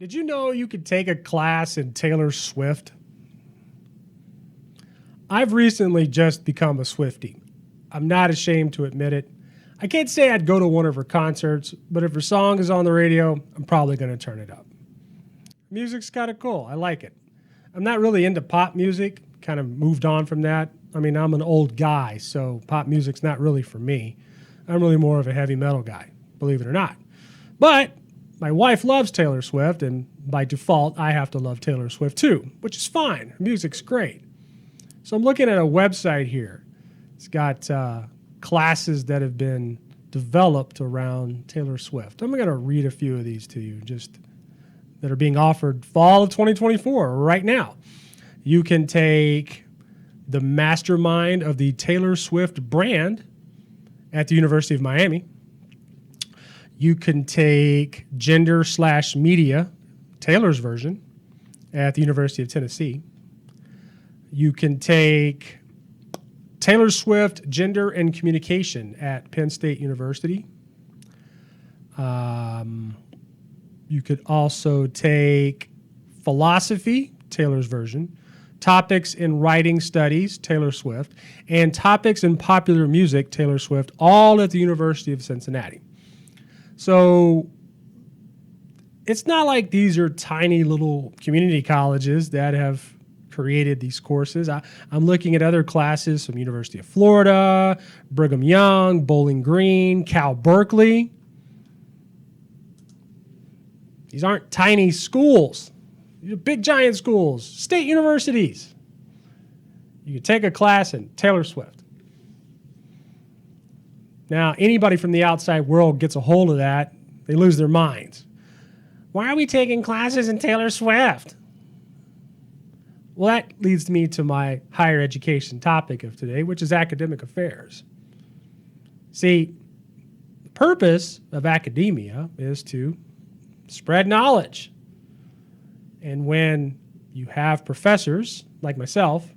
Did you know you could take a class in Taylor Swift? I've recently just become a Swiftie. I'm not ashamed to admit it. I can't say I'd go to one of her concerts, but if her song is on the radio, I'm probably going to turn it up. Music's kind of cool. I like it. I'm not really into pop music. Kind of moved on from that. I mean, I'm an old guy, so pop music's not really for me. I'm really more of a heavy metal guy, believe it or not. But my wife loves Taylor Swift, and by default, I have to love Taylor Swift too, which is fine. Her music's great. So I'm looking at a website here. It's got classes that have been developed around Taylor Swift. I'm going to read a few of these to you, just that are being offered fall of 2024 right now. You can take the mastermind of the Taylor Swift brand at the University of Miami. You can take gender/media, Taylor's version, at the University of Tennessee. You can take Taylor Swift Gender and Communication at Penn State University. You could also take Philosophy, Taylor's version, Topics in Writing Studies, Taylor Swift, and Topics in Popular Music, Taylor Swift, all at the University of Cincinnati. So it's not like these are tiny little community colleges that have created these courses. I'm looking at other classes from University of Florida, Brigham Young, Bowling Green, Cal Berkeley. These aren't tiny schools. These are big, giant schools, state universities. You can take a class in Taylor Swift. Now, anybody from the outside world gets a hold of that, they lose their minds. Why are we taking classes in Taylor Swift? Well, that leads me to my higher education topic of today, which is academic affairs. See, the purpose of academia is to spread knowledge. And when you have professors like myself,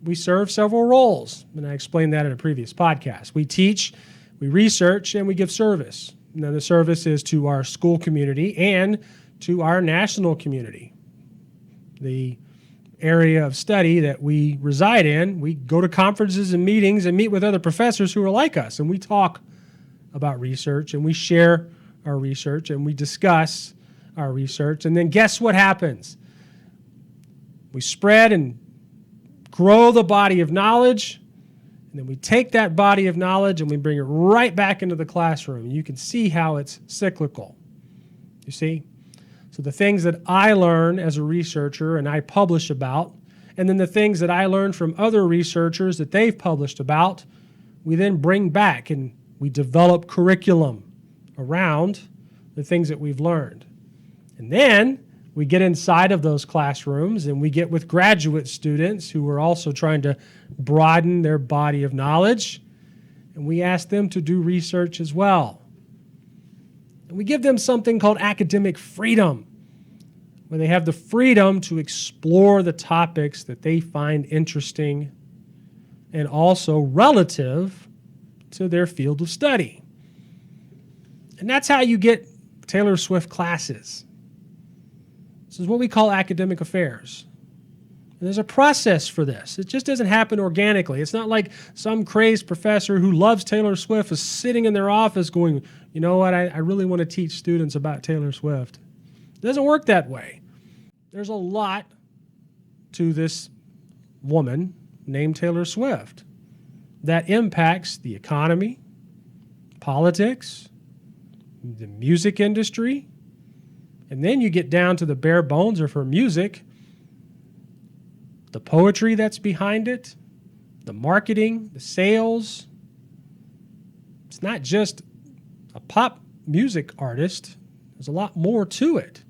we serve several roles. And I explained that in a previous podcast. We teach, we research, and we give service. Now, the service is to our school community and to our national community. The area of study that we reside in, we go to conferences and meetings and meet with other professors who are like us, and we talk about research, and we share our research, and we discuss our research, and then guess what happens? We spread and grow the body of knowledge, and then we take that body of knowledge and we bring it right back into the classroom. You can see how it's cyclical. You see? So the things that I learn as a researcher and I publish about, and then the things that I learn from other researchers that they've published about, we then bring back and we develop curriculum around the things that we've learned. And then we get inside of those classrooms and we get with graduate students who are also trying to broaden their body of knowledge, and we ask them to do research as well. And we give them something called academic freedom, where they have the freedom to explore the topics that they find interesting and also relative to their field of study. And that's how you get Taylor Swift classes. This is what we call academic affairs. And there's a process for this. It just doesn't happen organically. It's not like some crazed professor who loves Taylor Swift is sitting in their office going, you know what, I really want to teach students about Taylor Swift. It doesn't work that way. There's a lot to this woman named Taylor Swift that impacts the economy, politics, the music industry, and then you get down to the bare bones of her music, the poetry that's behind it, the marketing, the sales. It's not just a pop music artist. There's a lot more to it.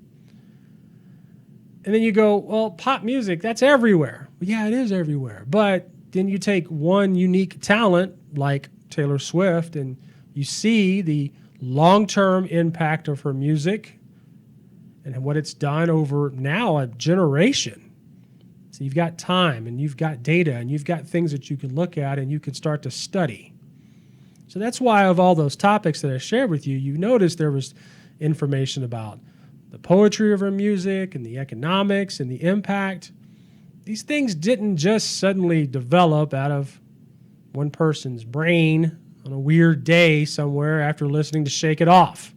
And then you go, well, pop music, that's everywhere. Well, yeah, it is everywhere. But then you take one unique talent like Taylor Swift and you see the long-term impact of her music and what it's done over now a generation. So you've got time and you've got data and you've got things that you can look at and you can start to study. So that's why of all those topics that I shared with you, you noticed there was information about the poetry of her music and the economics and the impact. These things didn't just suddenly develop out of one person's brain on a weird day somewhere after listening to Shake It Off.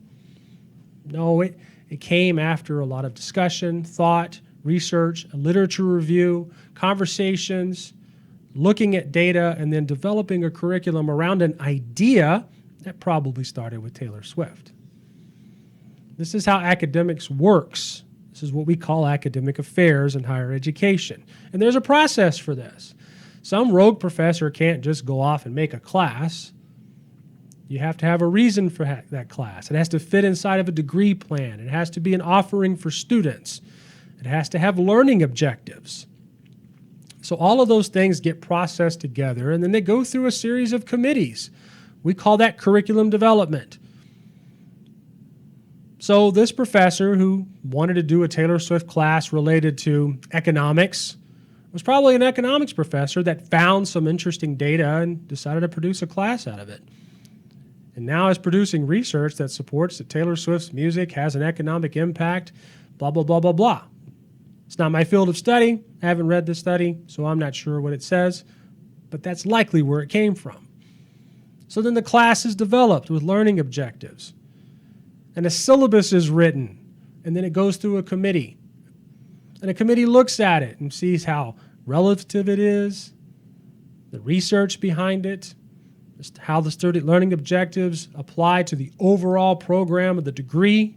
No, it came after a lot of discussion, thought, research, a literature review, conversations, looking at data, and then developing a curriculum around an idea that probably started with Taylor Swift. This is how academics works. This is what we call academic affairs in higher education. And there's a process for this. Some rogue professor can't just go off and make a class. You have to have a reason for that class. It has to fit inside of a degree plan. It has to be an offering for students. It has to have learning objectives. So all of those things get processed together, and then they go through a series of committees. We call that curriculum development. So this professor who wanted to do a Taylor Swift class related to economics was probably an economics professor that found some interesting data and decided to produce a class out of it. And now is producing research that supports that Taylor Swift's music has an economic impact, blah, blah, blah, blah, blah. It's not my field of study. I haven't read the study, so I'm not sure what it says, but that's likely where it came from. So then the class is developed with learning objectives, and a syllabus is written, and then it goes through a committee. And a committee looks at it and sees how relative it is, the research behind it, how the student learning objectives apply to the overall program of the degree.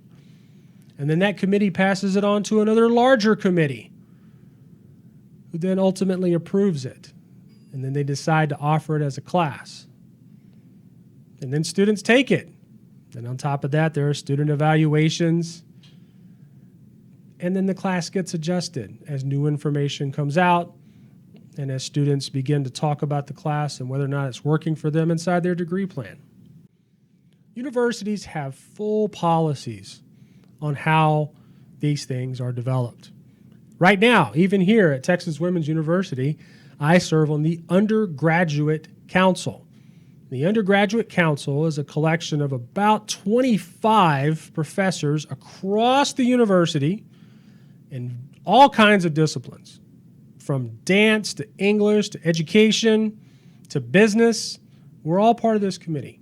And then that committee passes it on to another larger committee who then ultimately approves it. And then they decide to offer it as a class. And then students take it. And on top of that, there are student evaluations. And then the class gets adjusted as new information comes out and as students begin to talk about the class and whether or not it's working for them inside their degree plan. Universities have full policies on how these things are developed. Right now, even here at Texas Women's University, I serve on the Undergraduate Council. The Undergraduate Council is a collection of about 25 professors across the university in all kinds of disciplines, from dance to English to education to business. We're all part of this committee.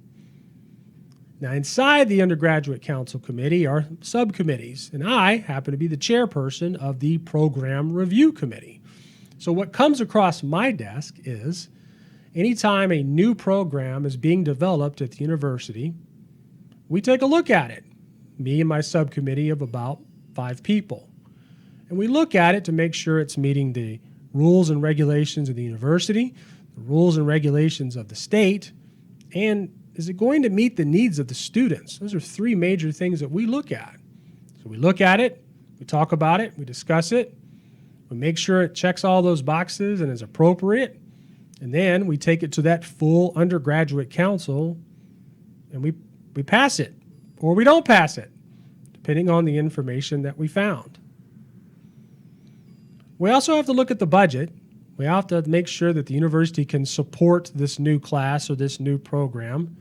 Now, inside the Undergraduate Council Committee are subcommittees, and I happen to be the chairperson of the Program Review Committee. So what comes across my desk is anytime a new program is being developed at the university, we take a look at it, me and my subcommittee of about 5 people. And we look at it to make sure it's meeting the rules and regulations of the university, the rules and regulations of the state, and is it going to meet the needs of the students? Those are 3 major things that we look at. So we look at it, we talk about it, we discuss it, we make sure it checks all those boxes and is appropriate, and then we take it to that full undergraduate council and we pass it, or we don't pass it, depending on the information that we found. We also have to look at the budget. We have to make sure that the university can support this new class or this new program.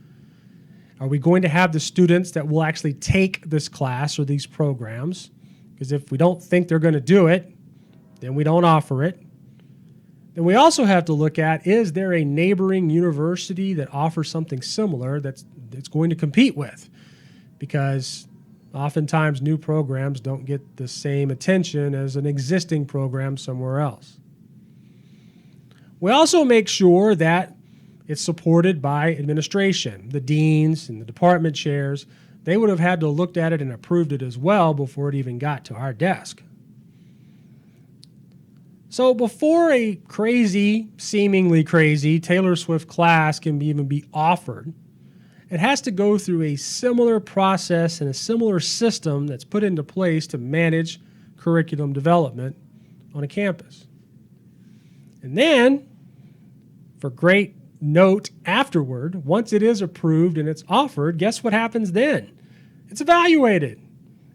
Are we going to have the students that will actually take this class or these programs? Because if we don't think they're going to do it, then we don't offer it. Then we also have to look at, is there a neighboring university that offers something similar that's going to compete with? Because oftentimes new programs don't get the same attention as an existing program somewhere else. We also make sure that it's supported by administration, the deans and the department chairs. They would have had to have looked at it and approved it as well before it even got to our desk. So before a seemingly crazy Taylor Swift class can even be offered, it has to go through a similar process and a similar system that's put into place to manage curriculum development on a campus. And then, for great note afterward, once it is approved and it's offered, guess what happens then? It's evaluated.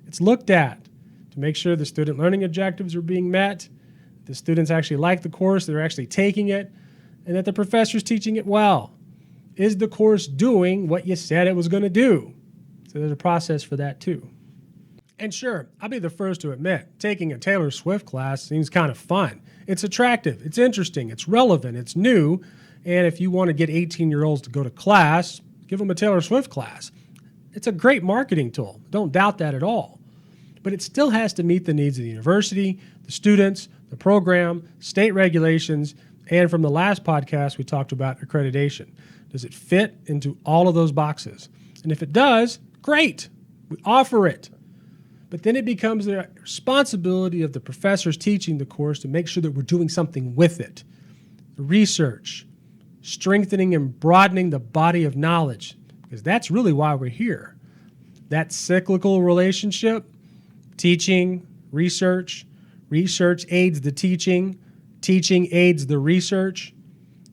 It's looked at to make sure the student learning objectives are being met, the students actually like the course, they're actually taking it, and that the professor's teaching it well. Is the course doing what you said it was going to do? So there's a process for that too. And sure, I'll be the first to admit, taking a Taylor Swift class seems kind of fun. It's attractive, it's interesting, it's relevant, it's new, and if you want to get 18-year-olds to go to class, give them a Taylor Swift class. It's a great marketing tool. Don't doubt that at all. But it still has to meet the needs of the university, the students, the program, state regulations, and from the last podcast, we talked about accreditation. Does it fit into all of those boxes? And if it does, great. We offer it. But then it becomes the responsibility of the professors teaching the course to make sure that we're doing something with it. The research, strengthening and broadening the body of knowledge, because that's really why we're here. That cyclical relationship, teaching, research, research aids the teaching, teaching aids the research.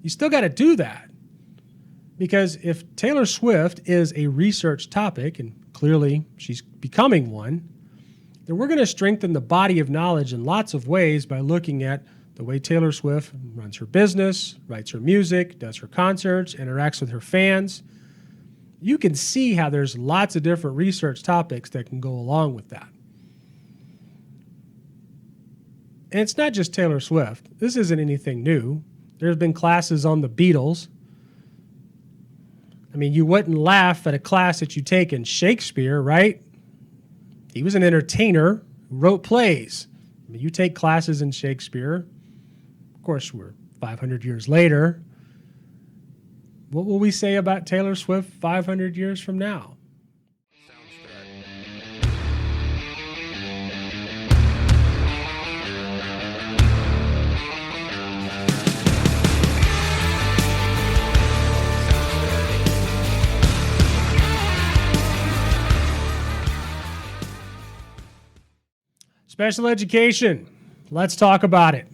You still got to do that. Because if Taylor Swift is a research topic, and clearly she's becoming one, then we're going to strengthen the body of knowledge in lots of ways by looking at the way Taylor Swift runs her business, writes her music, does her concerts, interacts with her fans. You can see how there's lots of different research topics that can go along with that. And it's not just Taylor Swift. This isn't anything new. There's been classes on the Beatles. I mean, you wouldn't laugh at a class that you take in Shakespeare, right? He was an entertainer who wrote plays. I mean, you take classes in Shakespeare. Of course, we're 500 years later. What will we say about Taylor Swift 500 years from now? Special education. Let's talk about it.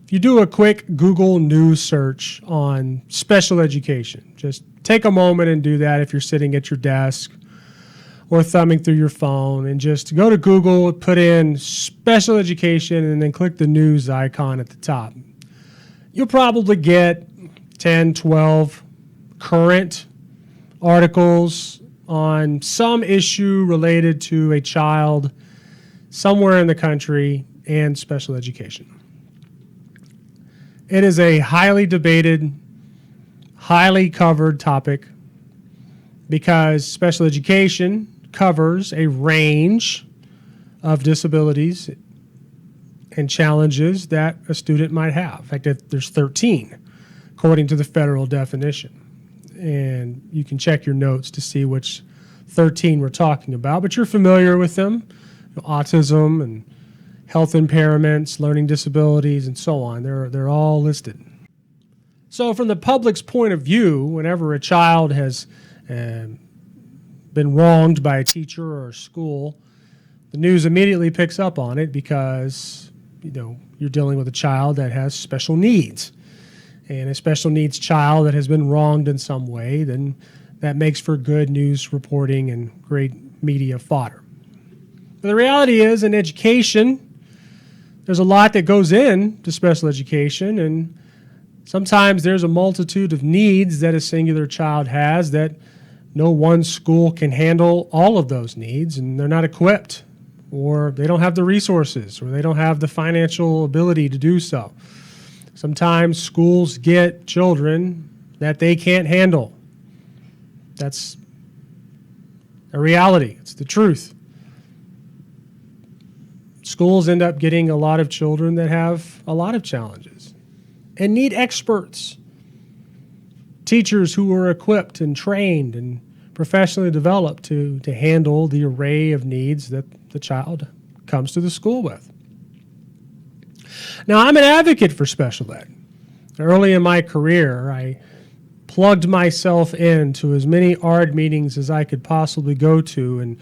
If you do a quick Google News search on special education, just take a moment and do that if you're sitting at your desk or thumbing through your phone, and just go to Google, put in special education, and then click the news icon at the top. You'll probably get 10, 12 current articles on some issue related to a child somewhere in the country and special education. It is a highly debated, highly covered topic because special education covers a range of disabilities and challenges that a student might have. In fact, there's 13, according to the federal definition. And you can check your notes to see which 13 we're talking about, but you're familiar with them. Autism and health impairments, learning disabilities, and so on. They're all listed. So from the public's point of view, whenever a child has been wronged by a teacher or a school, the news immediately picks up on it because you're dealing with a child that has special needs. And a special needs child that has been wronged in some way, then that makes for good news reporting and great media fodder. But the reality is, in education, there's a lot that goes into special education, and sometimes there's a multitude of needs that a singular child has that no one school can handle all of those needs, and they're not equipped, or they don't have the resources, or they don't have the financial ability to do so. Sometimes schools get children that they can't handle. That's a reality. It's the truth. Schools end up getting a lot of children that have a lot of challenges and need experts, teachers who are equipped and trained and professionally developed to handle the array of needs that the child comes to the school with. Now, I'm an advocate for special ed. Early in my career, I plugged myself into as many ARD meetings as I could possibly go to and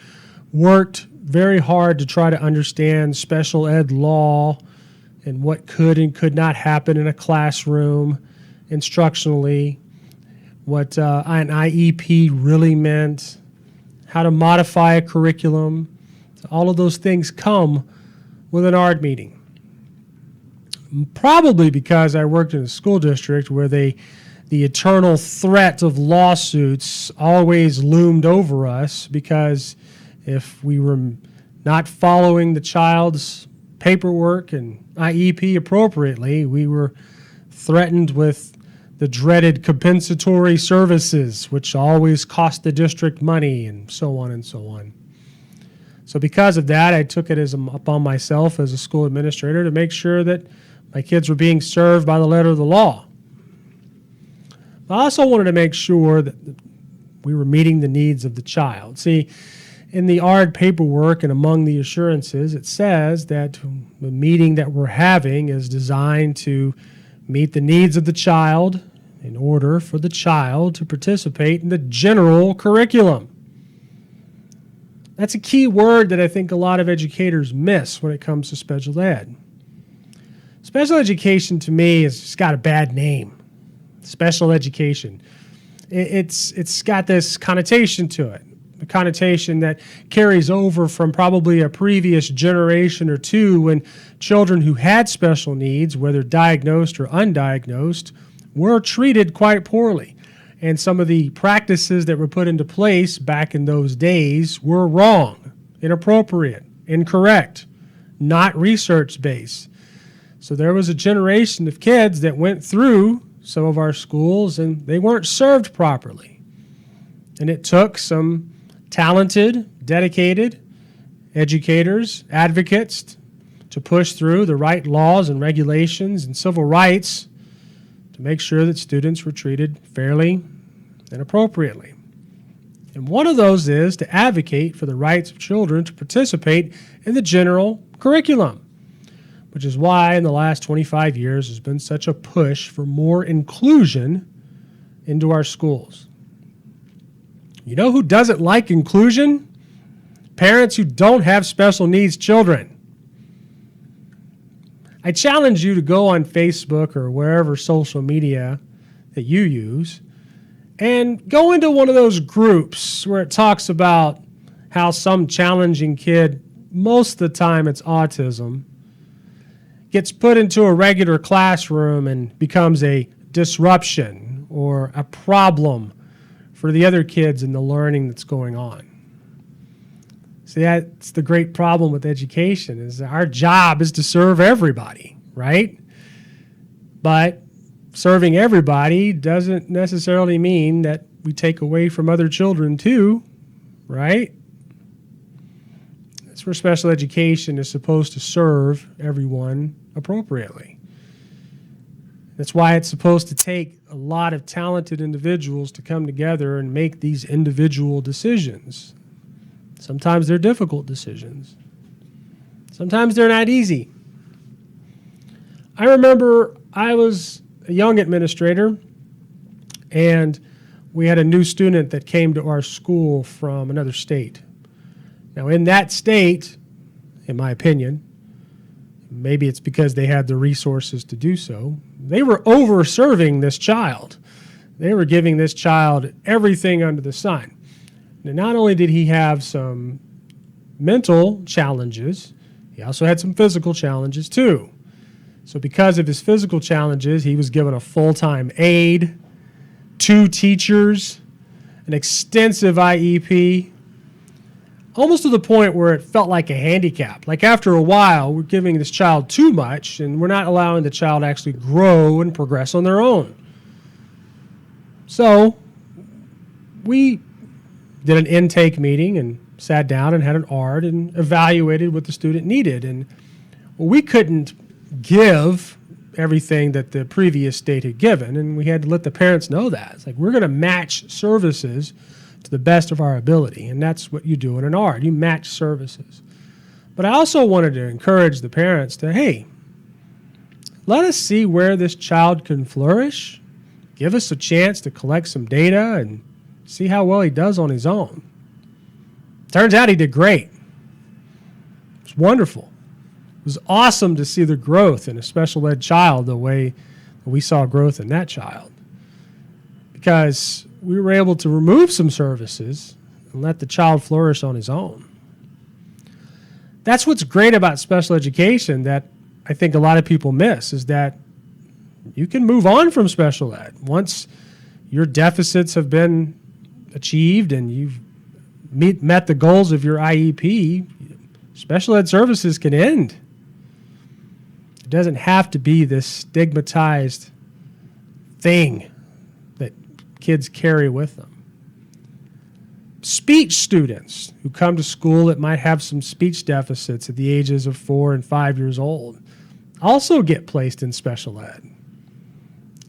worked very hard to try to understand special ed law and what could and could not happen in a classroom instructionally, what an IEP really meant, how to modify a curriculum. All of those things come with an ARD meeting. Probably because I worked in a school district where the eternal threat of lawsuits always loomed over us because If we were not following the child's paperwork and IEP appropriately, we were threatened with the dreaded compensatory services, which always cost the district money, and so on and so on. So because of that, I took it upon myself as a school administrator to make sure that my kids were being served by the letter of the law. I also wanted to make sure that we were meeting the needs of the child. See, in the ARD paperwork and among the assurances, it says that the meeting that we're having is designed to meet the needs of the child in order for the child to participate in the general curriculum. That's a key word that I think a lot of educators miss when it comes to special ed. Special education, to me, has just got a bad name. Special education. It's got this connotation to it, a connotation that carries over from probably a previous generation or two when children who had special needs, whether diagnosed or undiagnosed, were treated quite poorly. And some of the practices that were put into place back in those days were wrong, inappropriate, incorrect, not research-based. So there was a generation of kids that went through some of our schools and they weren't served properly. And it took some talented, dedicated educators, advocates to push through the right laws and regulations and civil rights to make sure that students were treated fairly and appropriately. And one of those is to advocate for the rights of children to participate in the general curriculum, which is why in the last 25 years there's been such a push for more inclusion into our schools. You know who doesn't like inclusion? Parents who don't have special needs children. I challenge you to go on Facebook or wherever social media that you use and go into one of those groups where it talks about how some challenging kid, most of the time it's autism, gets put into a regular classroom and becomes a disruption or a problem for the other kids in the learning that's going on. See, that's the great problem with education, is that our job is to serve everybody, right? But serving everybody doesn't necessarily mean that we take away from other children too, right? That's where special education is supposed to serve everyone appropriately. That's why it's supposed to take a lot of talented individuals to come together and make these individual decisions. Sometimes they're difficult decisions. Sometimes they're not easy. I remember I was a young administrator, and we had a new student that came to our school from another state. Now, in that state, in my opinion, maybe it's because they had the resources to do so, they were over-serving this child. They were giving this child everything under the sun. Now, not only did he have some mental challenges, he also had some physical challenges too. So because of his physical challenges, he was given a full-time aide, 2 teachers, an extensive IEP, almost to the point where it felt like a handicap. Like after a while, we're giving this child too much, and we're not allowing the child to actually grow and progress on their own. So we did an intake meeting and sat down and had an ARD and evaluated what the student needed. And we couldn't give everything that the previous state had given, and we had to let the parents know that. It's like, we're going to match services to the best of our ability, and that's what you do in an ARD. You match services. But I also wanted to encourage the parents to, hey, let us see where this child can flourish. Give us a chance to collect some data and see how well he does on his own. Turns out he did great. It's wonderful. It was awesome to see the growth in a special ed child the way that we saw growth in that child, because we were able to remove some services and let the child flourish on his own. That's what's great about special education that I think a lot of people miss, is that you can move on from special ed. Once your deficits have been achieved and you've met the goals of your IEP, special ed services can end. It doesn't have to be this stigmatized thing that kids carry with them. Speech students who come to school that might have some speech deficits at the ages of 4 and 5 years old also get placed in special ed.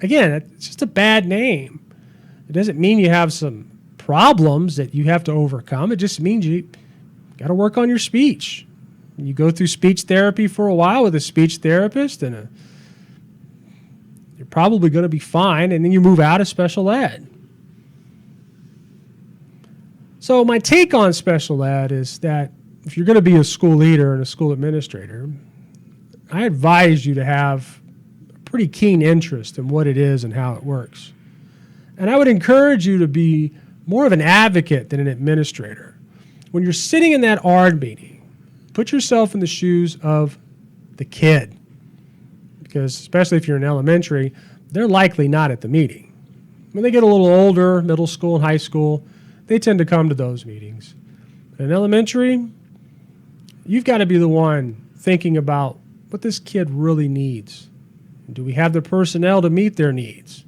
Again, it's just a bad name. It doesn't mean you have some problems that you have to overcome. It just means you got to work on your speech. You go through speech therapy for a while with a speech therapist, and you're probably going to be fine, and then you move out of special ed. So my take on special ed is that if you're going to be a school leader and a school administrator, I advise you to have a pretty keen interest in what it is and how it works. And I would encourage you to be more of an advocate than an administrator. When you're sitting in that ARD meeting, put yourself in the shoes of the kid. Because especially if you're in elementary, they're likely not at the meeting. When they get a little older, middle school and high school, they tend to come to those meetings. In elementary, you've got to be the one thinking about what this kid really needs. Do we have the personnel to meet their needs?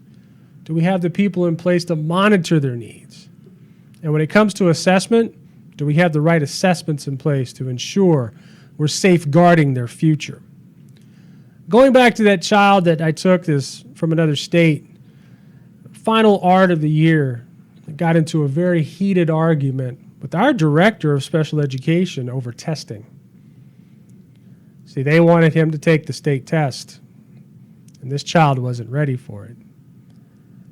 Do we have the people in place to monitor their needs? And when it comes to assessment, do we have the right assessments in place to ensure we're safeguarding their future? Going back to that child that I took this from another state, final ARD of the year, I got into a very heated argument with our director of special education over testing. See, they wanted him to take the state test, and this child wasn't ready for it.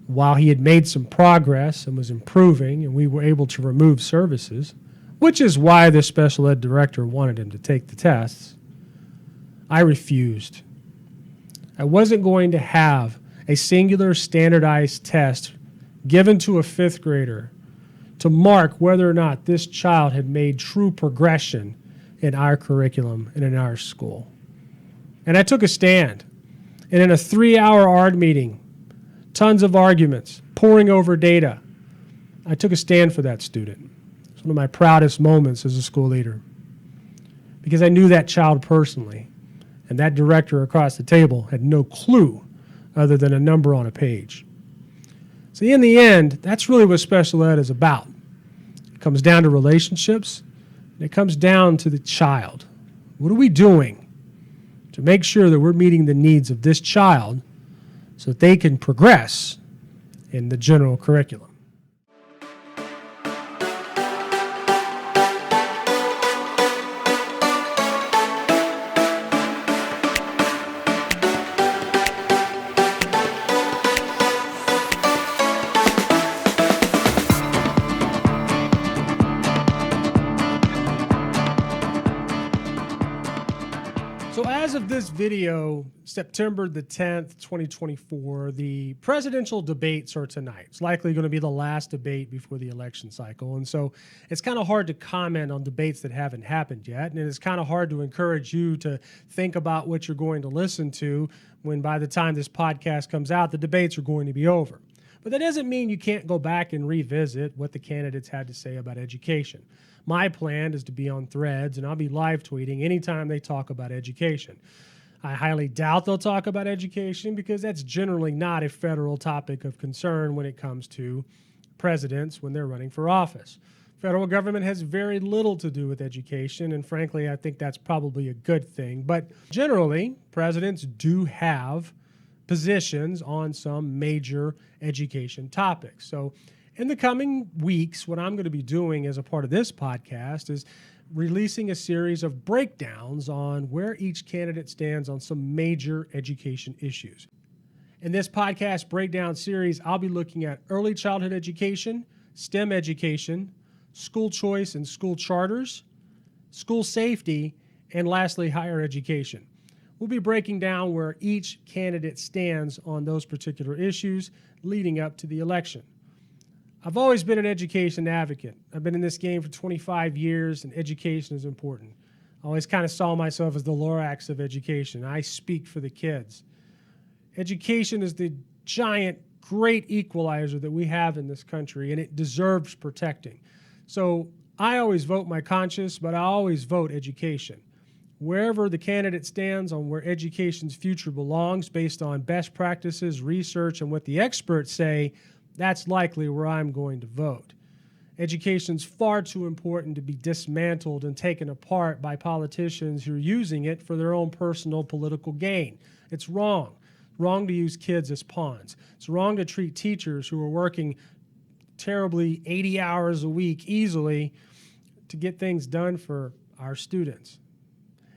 While he had made some progress and was improving, and we were able to remove services, which is why the special ed director wanted him to take the tests, I refused. I wasn't going to have a singular standardized test given to a fifth grader to mark whether or not this child had made true progression in our curriculum and in our school. And I took a stand. And in a 3-hour ARD meeting, tons of arguments, poring over data, I took a stand for that student. It's one of my proudest moments as a school leader because I knew that child personally, and that director across the table had no clue other than a number on a page. So in the end, that's really what special ed is about. It comes down to relationships, and it comes down to the child. What are we doing to make sure that we're meeting the needs of this child so that they can progress in the general curriculum? So as of this video, September the 10th, 2024, the presidential debates are tonight. It's likely going to be the last debate before the election cycle. And so it's kind of hard to comment on debates that haven't happened yet. And it's kind of hard to encourage you to think about what you're going to listen to when by the time this podcast comes out, the debates are going to be over. But that doesn't mean you can't go back and revisit what the candidates had to say about education. My plan is to be on Threads, and I'll be live tweeting anytime they talk about education. I highly doubt they'll talk about education because that's generally not a federal topic of concern when it comes to presidents when they're running for office. Federal government has very little to do with education, and frankly, I think that's probably a good thing. But generally, presidents do have positions on some major education topics. So in the coming weeks, what I'm going to be doing as a part of this podcast is releasing a series of breakdowns on where each candidate stands on some major education issues. In this podcast breakdown series, I'll be looking at early childhood education, STEM education, school choice and school charters, school safety, and lastly, higher education. We'll be breaking down where each candidate stands on those particular issues leading up to the election. I've always been an education advocate. I've been in this game for 25 years, and education is important. I always kind of saw myself as the Lorax of education. I speak for the kids. Education is the giant, great equalizer that we have in this country, and it deserves protecting. So I always vote my conscience, but I always vote education. Wherever the candidate stands on where education's future belongs based on best practices, research, and what the experts say, that's likely where I'm going to vote. Education's far too important to be dismantled and taken apart by politicians who are using it for their own personal political gain. It's wrong. Wrong to use kids as pawns. It's wrong to treat teachers who are working terribly 80 hours a week easily to get things done for our students.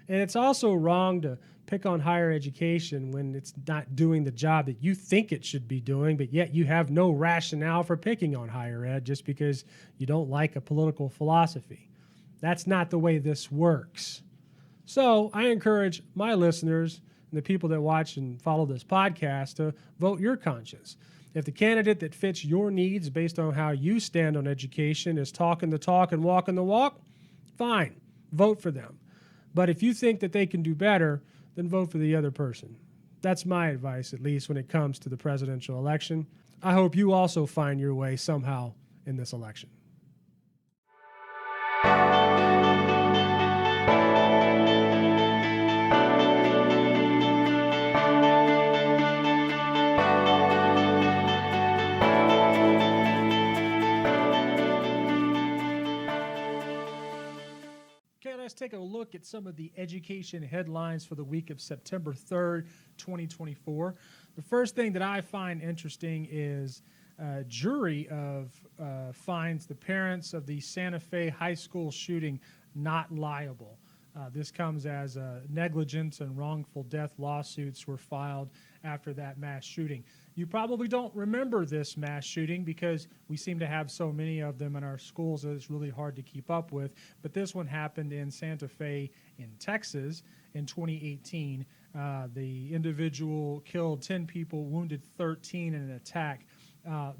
And it's also wrong to pick on higher education when it's not doing the job that you think it should be doing, but yet you have no rationale for picking on higher ed just because you don't like a political philosophy. That's not the way this works. So I encourage my listeners and the people that watch and follow this podcast to vote your conscience. If the candidate that fits your needs based on how you stand on education is talking the talk and walking the walk, fine, vote for them. But if you think that they can do better, then vote for the other person. That's my advice, at least when it comes to the presidential election. I hope you also find your way somehow in this election. Let's take a look at some of the education headlines for the week of September 3rd, 2024. The first thing that I find interesting is a jury finds the parents of the Santa Fe high school shooting not liable. This comes as negligence and wrongful death lawsuits were filed after that mass shooting. You probably don't remember this mass shooting because we seem to have so many of them in our schools that it's really hard to keep up with. But this one happened in Santa Fe in Texas in 2018. The individual killed 10 people, wounded 13 in an attack.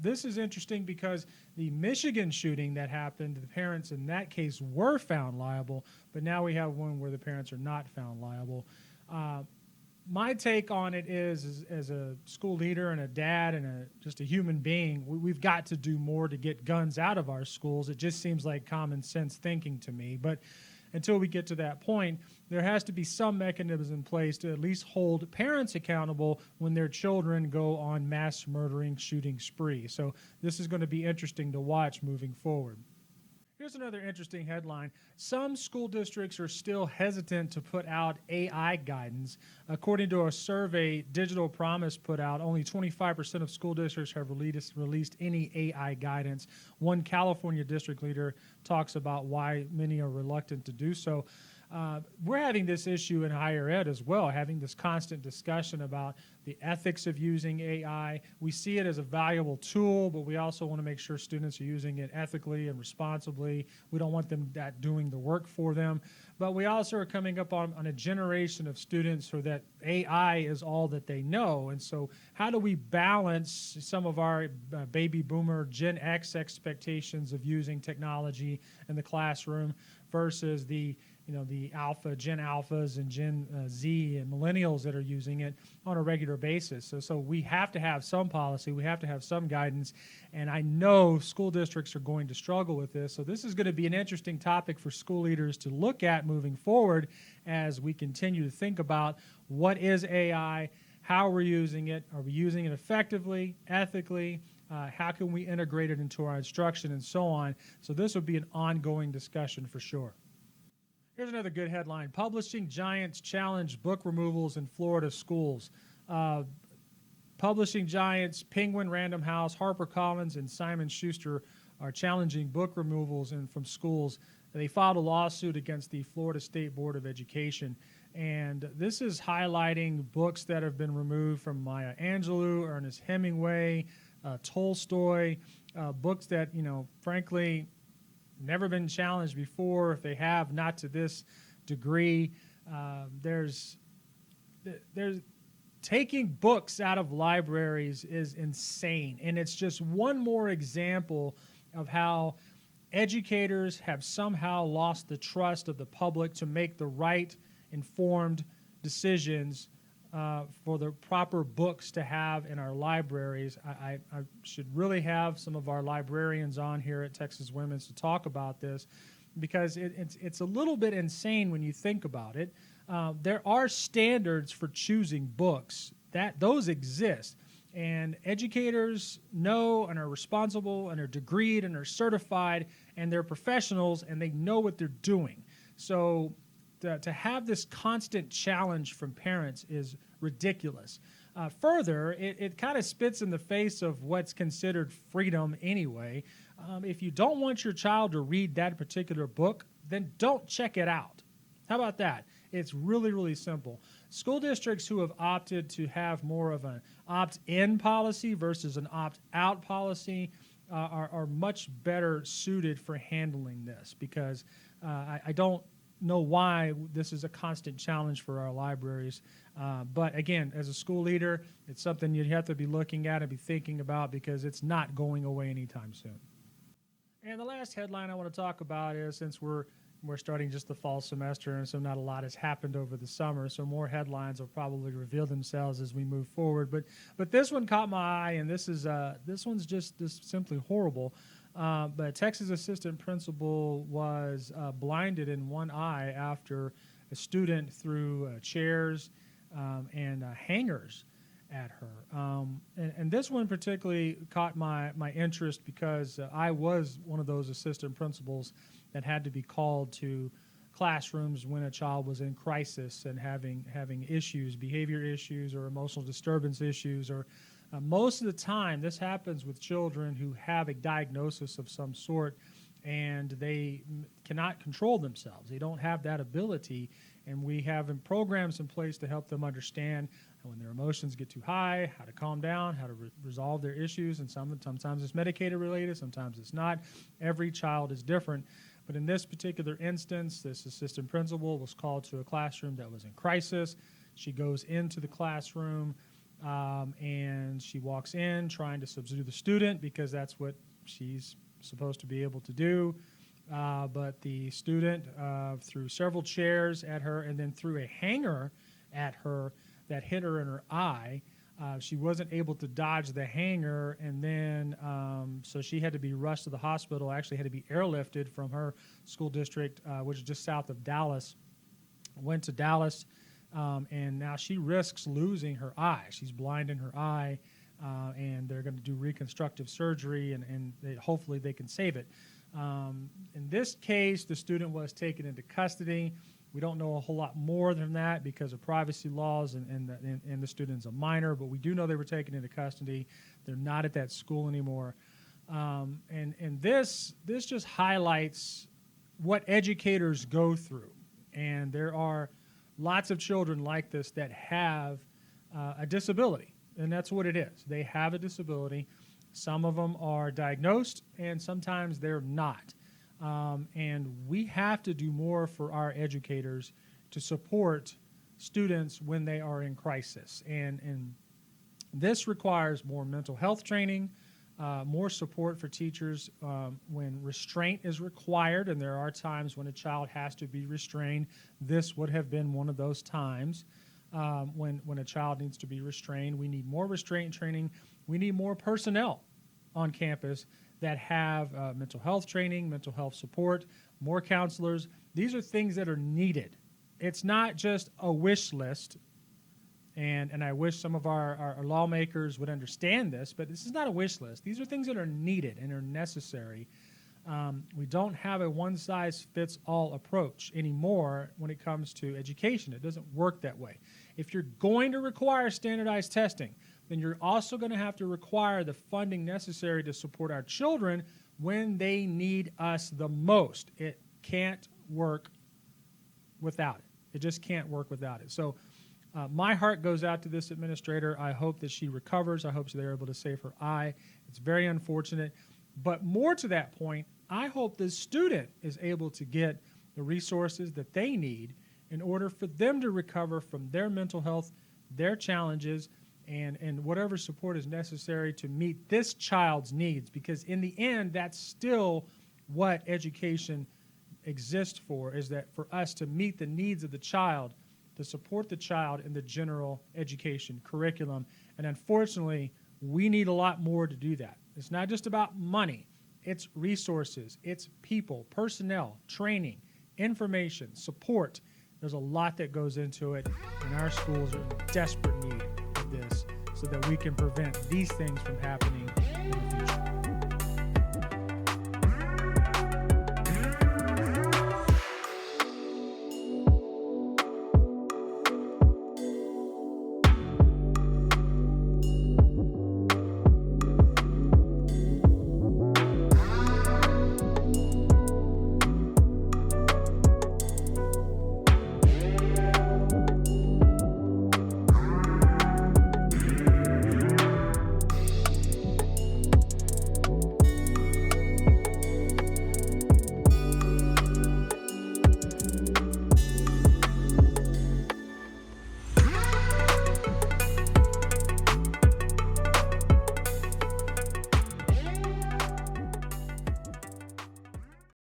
This is interesting because the Michigan shooting that happened, the parents in that case were found liable, but now we have one where the parents are not found liable. My take on it is, as a school leader and a dad and just a human being, we've got to do more to get guns out of our schools. It just seems like common sense thinking to me. But until we get to that point, there has to be some mechanism in place to at least hold parents accountable when their children go on mass murdering shooting spree. So this is going to be interesting to watch moving forward. Here's another interesting headline. Some school districts are still hesitant to put out AI guidance. According to a survey Digital Promise put out, only 25% of school districts have released any AI guidance. One California district leader talks about why many are reluctant to do so. We're having this issue in higher ed as well, having this constant discussion about the ethics of using AI. We see it as a valuable tool, but we also want to make sure students are using it ethically and responsibly. We don't want them doing the work for them. But we also are coming up on a generation of students so that AI is all that they know. And so how do we balance some of our baby boomer Gen X expectations of using technology in the classroom versus the Gen Alphas and Gen Z and millennials that are using it on a regular basis. So we have to have some policy, we have to have some guidance, and I know school districts are going to struggle with this. So this is going to be an interesting topic for school leaders to look at moving forward as we continue to think about what is AI, how we're using it, are we using it effectively, ethically, how can we integrate it into our instruction, and so on. So this will be an ongoing discussion for sure. Here's another good headline. Publishing giants challenge book removals in Florida schools. Publishing giants Penguin Random House, HarperCollins, and Simon Schuster are challenging book removals from schools. They filed a lawsuit against the Florida State Board of Education. And this is highlighting books that have been removed from Maya Angelou, Ernest Hemingway, Tolstoy, books that, frankly, never been challenged before. If they have, not to this degree. There's taking books out of libraries is insane, and it's just one more example of how educators have somehow lost the trust of the public to make the right, informed decisions for the proper books to have in our libraries. I should really have some of our librarians on here at Texas Women's to talk about this, because it's a little bit insane when you think about it. There are standards for choosing books. Those exist. And educators know and are responsible and are degreed and are certified and they're professionals and they know what they're doing. So to have this constant challenge from parents is ridiculous. Further, it kind of spits in the face of what's considered freedom anyway. If you don't want your child to read that particular book, then don't check it out. How about that? It's really, really simple. School districts who have opted to have more of an opt-in policy versus an opt-out policy are much better suited for handling this, because I don't know why this is a constant challenge for our libraries. But again, as a school leader, it's something you have to be looking at and be thinking about, because it's not going away anytime soon. And the last headline I want to talk about is, since we're starting just the fall semester, and so not a lot has happened over the summer, so more headlines will probably reveal themselves as we move forward. But this one caught my eye, and this one's just simply horrible. But Texas assistant principal was blinded in one eye after a student threw chairs and hangers at her. And this one particularly caught my interest, because I was one of those assistant principals that had to be called to classrooms when a child was in crisis and having issues, behavior issues or emotional disturbance issues, or most of the time this happens with children who have a diagnosis of some sort and they cannot control themselves. They don't have that ability, and we have programs in place to help them understand when their emotions get too high, how to calm down, how to resolve their issues, and sometimes it's medicated related, sometimes it's not. Every child is different. But in this particular instance, this assistant principal was called to a classroom that was in crisis. She goes into the classroom and she walks in trying to subdue the student, because that's what she's supposed to be able to do. But the student threw several chairs at her and then threw a hanger at her that hit her in her eye. She wasn't able to dodge the hanger, and then so she had to be rushed to the hospital, actually had to be airlifted from her school district, which is just south of Dallas. Went to Dallas, and now she risks losing her eye. She's blind in her eye, and they're going to do reconstructive surgery, and hopefully they can save it. In this case, the student was taken into custody. We don't know a whole lot more than that because of privacy laws, and the student's a minor, but we do know they were taken into custody. They're not at that school anymore. And this just highlights what educators go through. And there are lots of children like this that have a disability, and that's what it is. They have a disability. Some of them are diagnosed, and sometimes they're not. And we have to do more for our educators to support students when they are in crisis. And this requires more mental health training, more support for teachers when restraint is required, and there are times when a child has to be restrained. This would have been one of those times when a child needs to be restrained. We need more restraint training. We need more personnel on campus that have mental health training, mental health support, more counselors. These are things that are needed. It's not just a wish list, and I wish some of our lawmakers would understand this, but this is not a wish list. These are things that are needed and are necessary. We don't have a one-size-fits-all approach anymore when it comes to education. It doesn't work that way. If you're going to require standardized testing, then you're also going to have to require the funding necessary to support our children when they need us the most. It can't work without it. It just can't work without it. So my heart goes out to this administrator. I hope that she recovers. I hope they're able to save her eye. It's very unfortunate. But more to that point, I hope the student is able to get the resources that they need in order for them to recover from their mental health, their challenges, and whatever support is necessary to meet this child's needs. Because in the end, that's still what education exists for, is that for us to meet the needs of the child to support the child in the general education curriculum. And unfortunately, we need a lot more to do that. It's not just about money. It's resources, it's people, personnel, training, information, support. There's a lot that goes into it, and our schools are in desperate need of this so that we can prevent these things from happening in the future.